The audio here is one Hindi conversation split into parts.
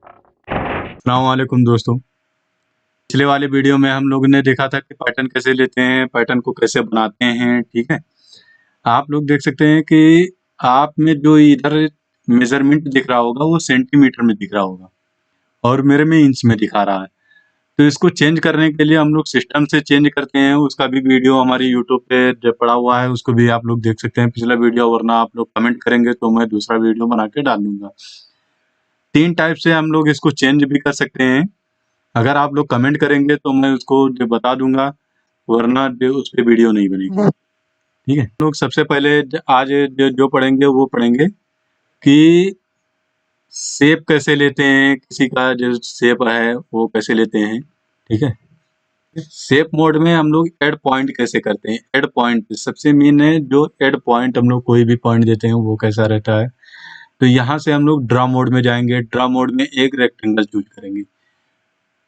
अस्सलाम वालेकुम दोस्तों। पिछले वाले वीडियो में हम लोगों ने देखा था कि पैटर्न कैसे लेते हैं, पैटर्न को कैसे बनाते हैं, ठीक है? आप लोग देख सकते हैं कि आप में जो इधर मेज़रमेंट दिख रहा होगा वो सेंटीमीटर में दिख रहा होगा और मेरे में इंच में दिखा रहा है। तो इसको चेंज करने के लिए हम लोग सिस्टम से चेंज करते हैं, उसका भी वीडियो हमारी यूट्यूब पे ज पड़ा हुआ है, उसको भी आप लोग देख सकते हैं पिछला वीडियो, वरना आप लोग कमेंट करेंगे तो मैं दूसरा वीडियो बना के डाल दूँगा। 3 टाइप से हम लोग इसको चेंज भी कर सकते हैं। अगर आप लोग कमेंट करेंगे तो मैं उसको जो बता दूँगा, वरना जो उस पे वीडियो नहीं बनेगी, ठीक है? लोग सबसे पहले आज जो पढ़ेंगे वो पढ़ेंगे कि शेप कैसे लेते हैं, किसी का जो शेप है वो कैसे लेते हैं, ठीक है? शेप मोड में हम लोग ऐड पॉइंट कैसे करते हैं, ऐड पॉइंट सबसे मेन है, जो ऐड पॉइंट हम लोग कोई भी पॉइंट देते हैं वो कैसा रहता है। तो यहाँ से हम लोग ड्रा मोड में जाएँगे, ड्रा मोड में एक रेक्टेंगल चूज़ करेंगे,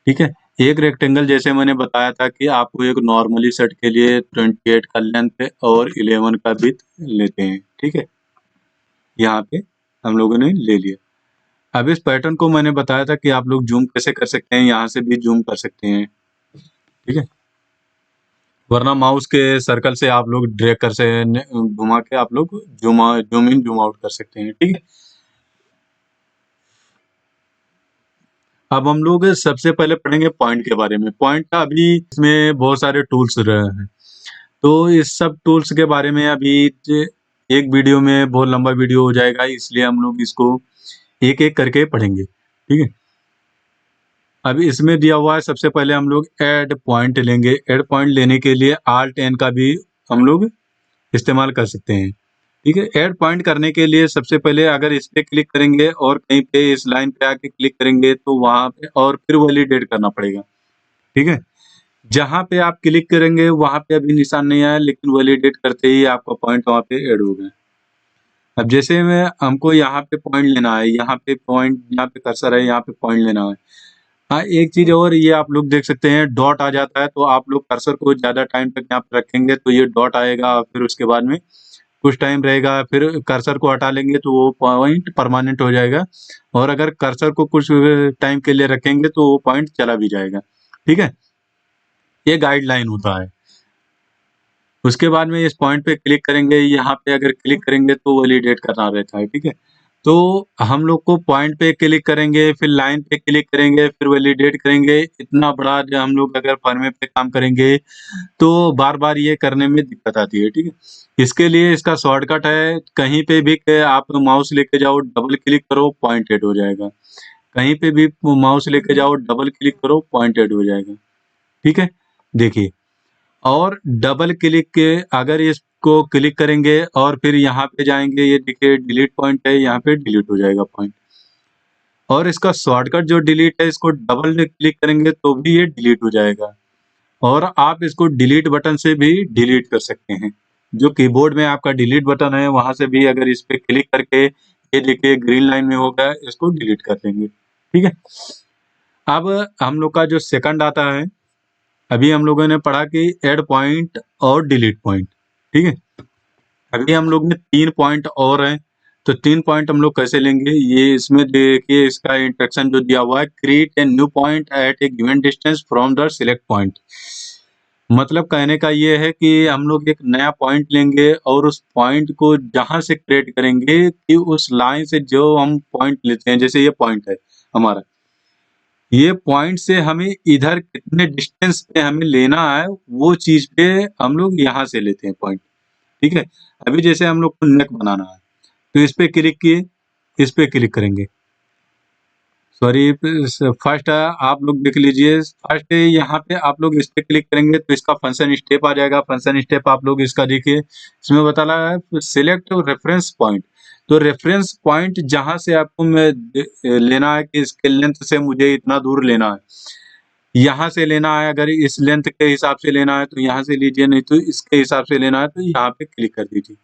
ठीक है? एक रेक्टेंगल जैसे मैंने बताया था कि आपको एक नॉर्मली सेट के लिए 28 का लेंथ और 11 का विड्थ लेते हैं, ठीक है? यहाँ पे हम लोगों ने ले लिया। अब इस पैटर्न को मैंने बताया था कि आप लोग ज़ूम कैसे कर सकते हैं, यहाँ से भी ज़ूम कर सकते हैं, ठीक है? वरना माउस के सर्कल से आप लोग ड्रैग कर से न घुमा के आप लोग ज़ूम इन, ज़ूम आउट कर सकते हैं, ठीक है? अब हम लोग सबसे पहले पढ़ेंगे पॉइंट के बारे में। पॉइंट का अभी इसमें बहुत सारे टूल्स रहे हैं। तो इस सब टूल्स के बारे में अभी एक वीडियो में बहुत लंबा वीडियो हो जाएगा, इसलिए हम लोग इसको एक-एक करके पढ़ेंगे, ठीक है? अभी इसमें दिया हुआ है, सबसे पहले हम लोग ऐड पॉइंट लेंगे। ऐड पॉइंट लेने के लिए Alt N का भी हम लोग इस्तेमाल कर सकते हैं, ठीक है? ऐड पॉइंट करने के लिए सबसे पहले अगर इस पे क्लिक करेंगे और कहीं पे इस लाइन पे आके क्लिक करेंगे तो वहाँ पे और फिर वैलिडेट करना पड़ेगा, ठीक है? जहाँ पे आप क्लिक करेंगे वहाँ पे अभी निशान नहीं आया, लेकिन वैलिडेट करते ही आपका पॉइंट वहाँ पे ऐड हो गया। अब जैसे में हमको यहाँ पे पॉइंट लेना है, यहाँ पे पॉइंट, यहाँ पे कर्सर है, यहाँ पे पॉइंट लेना है। हाँ, एक चीज़ और, ये आप लोग देख सकते हैं डॉट आ जाता है, तो आप लोग कर्सर को ज़्यादा टाइम तक यहाँ पे रखेंगे तो ये डॉट आएगा, फिर उसके बाद में कुछ टाइम रहेगा, फिर कर्सर को हटा लेंगे तो वो पॉइंट परमानेंट हो जाएगा, और अगर कर्सर को कुछ टाइम के लिए रखेंगे तो वो पॉइंट चला भी जाएगा, ठीक है? ये गाइडलाइन होता है। उसके बाद में इस पॉइंट पे क्लिक करेंगे, यहाँ पे अगर क्लिक करेंगे तो वैलिडेट करना रहता है, ठीक है? तो हम लोग को पॉइंट पे क्लिक करेंगे, फिर लाइन पे क्लिक करेंगे, फिर वैलिडेट करेंगे। इतना बड़ा जो हम लोग अगर फॉर्मेट पे काम करेंगे, तो बार-बार ये करने में दिक्कत आती है, ठीक है? इसके लिए इसका शॉर्टकट है, कहीं पे भी आप माउस लेके जाओ, डबल क्लिक करो, पॉइंट ऐड हो जाएगा। कहीं पे भी माउस लेके जाओ, डबल क्लिक करो, पॉइंट ऐड हो जाएगा, ठीक है? देखिए, और डबल क्लिक के अगर इसको क्लिक करेंगे और फिर यहाँ पे जाएँगे, ये देखिए डिलीट पॉइंट है, यहाँ पे डिलीट हो जाएगा पॉइंट। और इसका शॉर्टकट जो डिलीट है, इसको डबल क्लिक करेंगे तो भी ये डिलीट हो जाएगा, और आप इसको डिलीट बटन से भी डिलीट कर सकते हैं। जो कीबोर्ड में आपका डिलीट बटन है, वहाँ से भी अगर इस पे क्लिक करके, ये देखिए ग्रीन लाइन में होगा, इसको डिलीट कर देंगे, ठीक है? अब हम लोग का जो सेकंड आता है, अभी हम लोगों ने पढ़ा कि ऐड पॉइंट और डिलीट पॉइंट, ठीक है? अभी हम लोग में 3 पॉइंट और हैं, तो 3 पॉइंट हम लोग कैसे लेंगे? ये इसमें देखिए, इसका इंस्ट्रक्शन जो दिया हुआ है, create a new point at a given distance from the select point. मतलब कहने का ये है कि हम लोग एक नया पॉइंट लेंगे और उस पॉइंट को जहाँ से क्रिएट करेंगे कि उस लाइन से जो हम पॉइंट लेते हैं, जैसे ये पॉइंट है हमारा, ये पॉइंट से हमें इधर कितने डिस्टेंस पे हमें लेना है, वो चीज़ पे हम लोग यहाँ से लेते हैं पॉइंट, ठीक है? अभी जैसे हम लोग को नेक बनाना है, तो इस पे क्लिक किए, इस पे क्लिक करेंगे। सॉरी, फर्स्ट आप लोग देख लीजिए, फर्स्ट यहाँ पे आप लोग इस पे क्लिक करेंगे तो इसका फंक्शन स्टेप आ जाएगा। फंक्शन स्टेप आप लोग इसका देखिए, इसमें बता रहा है सिलेक्ट रेफरेंस पॉइंट। तो रेफरेंस पॉइंट जहाँ से आपको लेना है कि इसके लेंथ से मुझे इतना दूर लेना है, यहाँ से लेना है। अगर इस लेंथ के हिसाब से लेना है तो यहाँ से लीजिए, नहीं तो इसके हिसाब से लेना है तो यहाँ पे क्लिक कर दीजिए।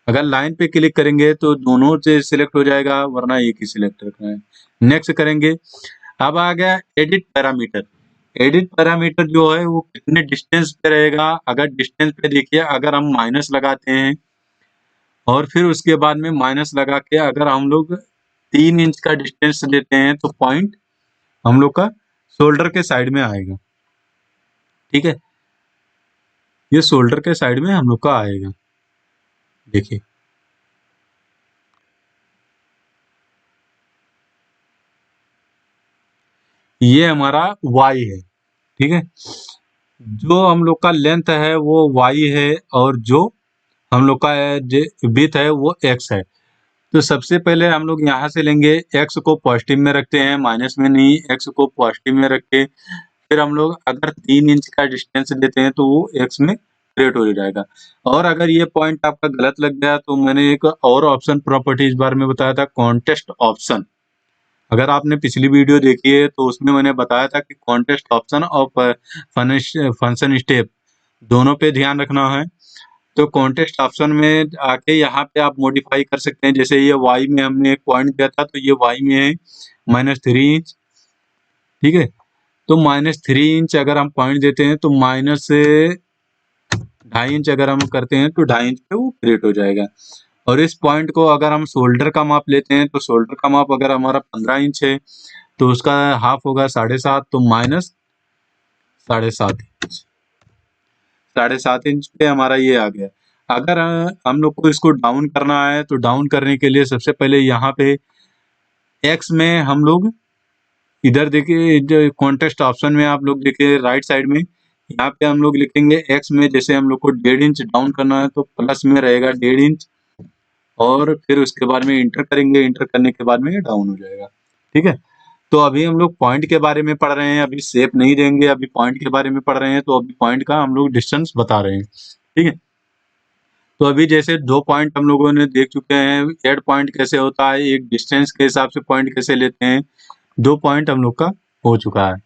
अगर लाइन पे क्लिक करेंगे तो दोनों से सिलेक्ट हो जाएगा, वरना एक ही सिलेक्ट रखना है। नेक्स्ट करेंगे। अब आ गया एडिट पैरामीटर। एडिट पैरामीटर जो है वो कितने डिस्टेंस पे रहेगा। अगर डिस्टेंस पे देखिए, अगर हम माइनस लगाते हैं और फिर उसके बाद में माइनस लगा के अगर हम लोग 3 इंच का डिस्टेंस लेते हैं तो पॉइंट हम लोग का शोल्डर के साइड में आएगा। ठीक है, ये शोल्डर के साइड में हम लोग का आएगा। देखिए ये हमारा y है। ठीक है, जो हम लोग का लेंथ है वो y है और जो हम लोग का विड्थ है वो x है। तो सबसे पहले हम लोग यहाँ से लेंगे, x को पॉजिटिव में रखते हैं, माइनस में नहीं, x को पॉजिटिव में रख के फिर हम लोग अगर 3 इंच का डिस्टेंस लेते हैं तो वो x में क्रिएट हो जाएगा। और अगर ये पॉइंट आपका गलत लग गया तो मैंने एक और ऑप्शन प्रॉपर्टी इस बारे में बताया था, कॉन्टेस्ट ऑप्शन। अगर आपने पिछली वीडियो देखी है तो उसमें मैंने बताया था कि कॉन्टेस्ट ऑप्शन और फंक्शन स्टेप दोनों पे ध्यान रखना है। तो कॉन्टेस्ट ऑप्शन में आके यहाँ पे आप मॉडिफाई कर सकते हैं। जैसे ये y में हमने एक पॉइंट दिया था तो ये y में है -3 इंच। ठीक है, तो -3 इंच अगर हम पॉइंट देते हैं तो -2.5 इंच अगर हम करते हैं तो 2.5 इंच पे वो क्रिएट हो जाएगा। और इस पॉइंट को अगर हम शोल्डर का माप लेते हैं तो शोल्डर का माप अगर हमारा 15 इंच है तो उसका हाफ होगा 7.5, तो -7.5 इंच। 7.5 इंच पे हमारा ये आ गया। अगर हम लोग को इसको डाउन करना है तो डाउन करने के लिए सबसे पहले यहाँ पे एक्स में हम लोग इधर देखिए, जो कॉन्टेस्ट ऑप्शन में आप लोग देखिए राइट साइड में, यहाँ पे हम लोग लिखेंगे एक्स में, जैसे हम लोग को 1.5 इंच डाउन करना है तो प्लस में रहेगा 1.5 इंच, और फिर उसके बाद में इंटर करेंगे, इंटर करने के बाद में ये डाउन हो जाएगा। ठीक है, तो अभी हम लोग पॉइंट के बारे में पढ़ रहे हैं, अभी शेप नहीं देंगे, अभी पॉइंट के बारे में पढ़ रहे हैं, तो अभी पॉइंट का हम लोग डिस्टेंस बता रहे हैं। ठीक है, तो अभी जैसे 2 पॉइंट हम लोगों ने देख चुके हैं, एड पॉइंट कैसे होता है, एक डिस्टेंस के हिसाब से पॉइंट कैसे लेते हैं, 2 पॉइंट हम लोग का हो चुका है।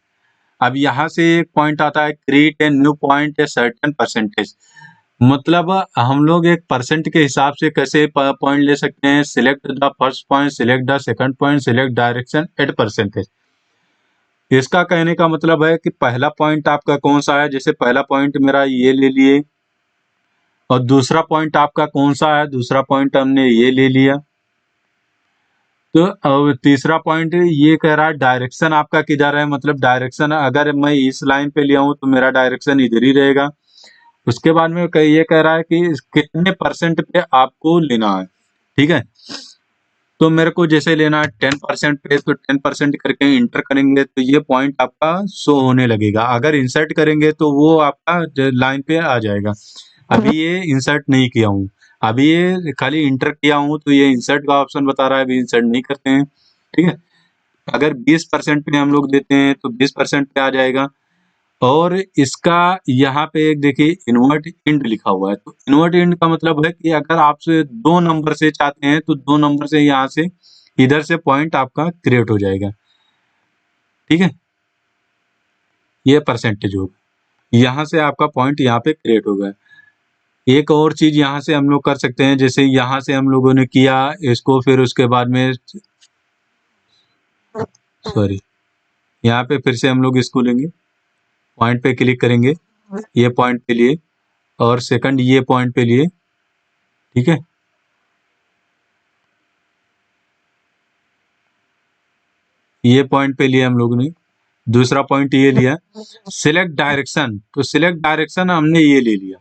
अब यहाँ से एक पॉइंट आता है, create a new point a certain percentage. मतलब हम लोग एक परसेंट के हिसाब से कैसे पॉइंट ले सकते हैं, select the first point, select the second point, select direction at percentage. इसका कहने का मतलब है कि पहला पॉइंट आपका कौन सा है, जैसे पहला पॉइंट मेरा ये ले लिए, और दूसरा पॉइंट आपका कौन सा है, दूसरा पॉइंट हमने ये ले लिया। तो अब तीसरा पॉइंट ये कह रहा है डायरेक्शन आपका किधर है, मतलब डायरेक्शन अगर मैं इस लाइन पे लिया हूँ तो मेरा डायरेक्शन इधर ही रहेगा। उसके बाद में ये कह रहा है कि कितने परसेंट पे आपको लेना है। ठीक है, तो मेरे को जैसे लेना है 10% पे, तो 10% करके इंटर करेंगे तो ये पॉइंट आपका शो होने लगेगा। अगर इंसर्ट करेंगे तो वो आपका लाइन पे आ जाएगा। अभी ये इंसर्ट नहीं किया हूँ, अभी ये खाली इंटर किया हूँ तो ये इंसर्ट का ऑप्शन बता रहा है, अभी इंसर्ट नहीं करते हैं। ठीक है, अगर 20% पे हम लोग देते हैं तो 20% पे आ जाएगा। और इसका यहाँ पे एक देखिए इन्वर्ट इंड लिखा हुआ है, तो इन्वर्ट इंड का मतलब है कि अगर आपसे 2 नंबर से चाहते हैं तो 2 नंबर से यहाँ से इधर से पॉइंट आपका क्रिएट हो जाएगा। ठीक है, ये परसेंटेज होगा, यहाँ से आपका पॉइंट यहाँ पे क्रिएट होगा। एक और चीज यहाँ से हम लोग कर सकते हैं, जैसे यहाँ से हम लोगों ने किया इसको, फिर उसके बाद में सॉरी यहाँ पे फिर से हम लोग इसको लेंगे, पॉइंट पे क्लिक करेंगे, ये पॉइंट पे लिए, और सेकंड ये पॉइंट पे लिए। ठीक है, ये पॉइंट पे लिए हम लोग ने, दूसरा पॉइंट ये लिया। सिलेक्ट डायरेक्शन, तो सिलेक्ट डायरेक्शन हमने ये ले लिया,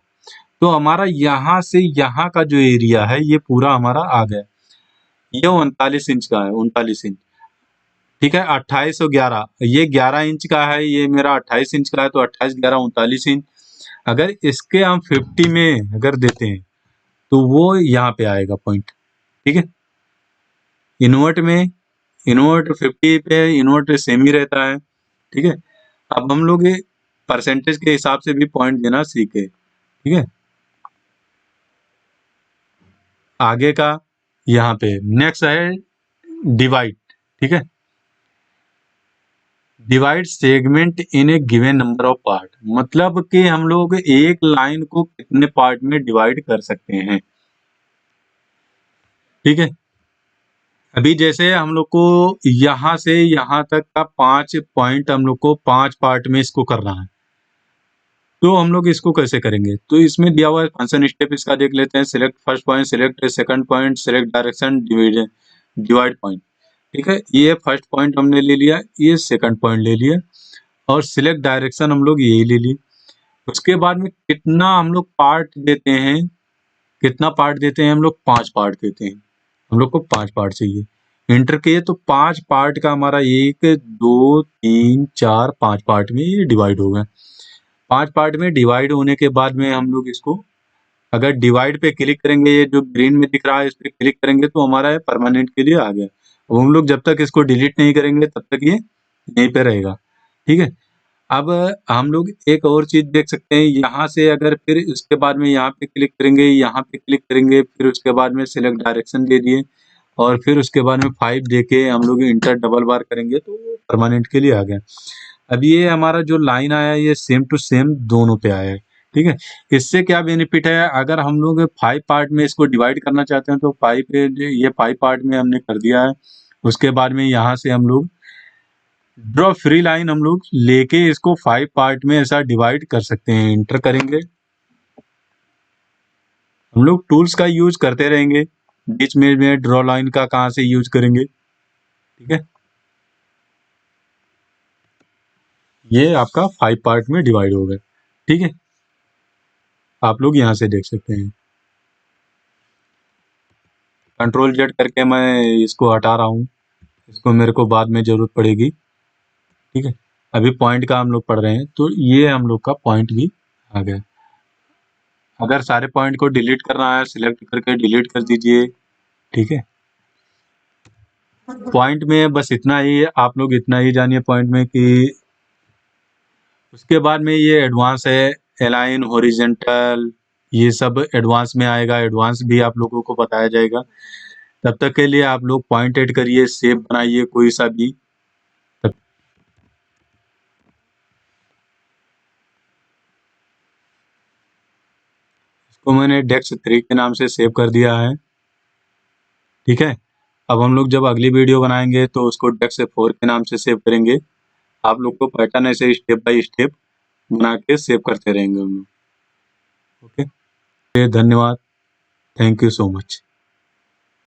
तो हमारा यहाँ से यहाँ का जो एरिया है ये पूरा हमारा आ गया। ये 39 इंच का है, 39 इंच। ठीक है, 2811, ये 11 इंच का है, ये मेरा 28 इंच का है, तो 28 11 39 इंच। अगर इसके हम 50 में अगर देते हैं तो वो यहाँ पे आएगा पॉइंट। ठीक है, इन्वर्ट में, इन्वर्ट 50 पे इन्वर्ट सेम ही रहता है। ठीक है, अब हम लोग ये परसेंटेज के हिसाब से भी पॉइंट देना सीखे। ठीक है, आगे का यहाँ पे नेक्स्ट है डिवाइड। ठीक है, divide segment in A given number of part, मतलब कि हम लोग एक लाइन को कितने पार्ट में डिवाइड कर सकते हैं। ठीक है, अभी जैसे हम लोग को यहाँ से यहाँ तक का 5 पॉइंट हम लोग को 5 पार्ट में इसको करना है, तो हम लोग इसको कैसे करेंगे, तो इसमें दिया हुआ है फंक्शन स्टेप, इसका देख लेते हैं। Select first point, select second point, select direction, divide point. ठीक है, ये फर्स्ट पॉइंट हमने ले लिया, ये सेकंड पॉइंट ले लिया और सिलेक्ट डायरेक्शन हम लोग यही ले ली। उसके बाद में कितना हम लोग पार्ट देते हैं, कितना पार्ट देते हैं हम लोग, 5 पार्ट देते हैं। हम लोग को 5 पार्ट चाहिए। इंटर के तो 5 पार्ट का हमारा 1 2 3 4 5 पार्ट में ये डिवाइड हो गया। 5 पार्ट में डिवाइड होने के बाद में हम लोग इसको अगर डिवाइड पे क्लिक करेंगे, ये जो ग्रीन में दिख रहा है इस पे क्लिक करेंगे तो हमारा परमानेंट के लिए आ गया। अब हम लोग जब तक इसको डिलीट नहीं करेंगे तब तक ये यहीं पे रहेगा। ठीक है, अब हम लोग एक और चीज देख सकते हैं, यहाँ से अगर फिर इसके बाद में यहाँ पे क्लिक करेंगे, यहाँ पे क्लिक करेंगे, फिर उसके बाद में सिलेक्ट डायरेक्शन दे दिए और फिर उसके बाद में 5 देके हम लोग इंटर डबल बार करेंगे तो परमानेंट के लिए आ गया। अब ये हमारा जो लाइन आया ये सेम टू सेम दोनों पे आया है। ठीक है, इससे क्या बेनिफिट है, अगर हम लोग 5 पार्ट में इसको डिवाइड करना चाहते हैं तो 5 ये 5 पार्ट में हमने कर दिया है। उसके बाद में यहाँ से हम लोग ड्रॉ फ्री लाइन हम लोग लेके इसको 5 पार्ट में ऐसा डिवाइड कर सकते हैं। इंटर करेंगे, हम लोग टूल्स का यूज करते रहेंगे, बीच में ड्रॉ लाइन का कहाँ से यूज करेंगे। ठीक है, ये आपका 5 पार्ट में डिवाइड हो गया। ठीक है, आप लोग यहाँ से देख सकते हैं। कंट्रोल जेड करके मैं इसको हटा रहा हूँ, इसको मेरे को बाद में जरूरत पड़ेगी। ठीक है, अभी पॉइंट का हम लोग पढ़ रहे हैं तो ये हम लोग का पॉइंट भी आ गया। अगर सारे पॉइंट को डिलीट करना है सिलेक्ट करके डिलीट कर दीजिए। ठीक है, पॉइंट में बस इतना ही, आप लोग इतना ही जानिए पॉइंट में कि उसके बाद में ये एडवांस है, अलाइन हॉरिजॉन्टल, ये सब एडवांस में आएगा, एडवांस भी आप लोगों को बताया जाएगा। तब तक के लिए आप लोग पॉइंट ऐड करिए, शेप बनाइए कोई सा भी। इसको मैंने डेक्स 3 के नाम से सेव कर दिया है। ठीक है, अब हम लोग जब अगली वीडियो बनाएंगे तो उसको डेक्स 4 के नाम से सेव करेंगे। आप लोग को पैटर्न ऐसे स्टेप बाय स्टेप बना के सेव करते रहेंगे हम लोग। ओके, धन्यवाद, थैंक यू सो मच।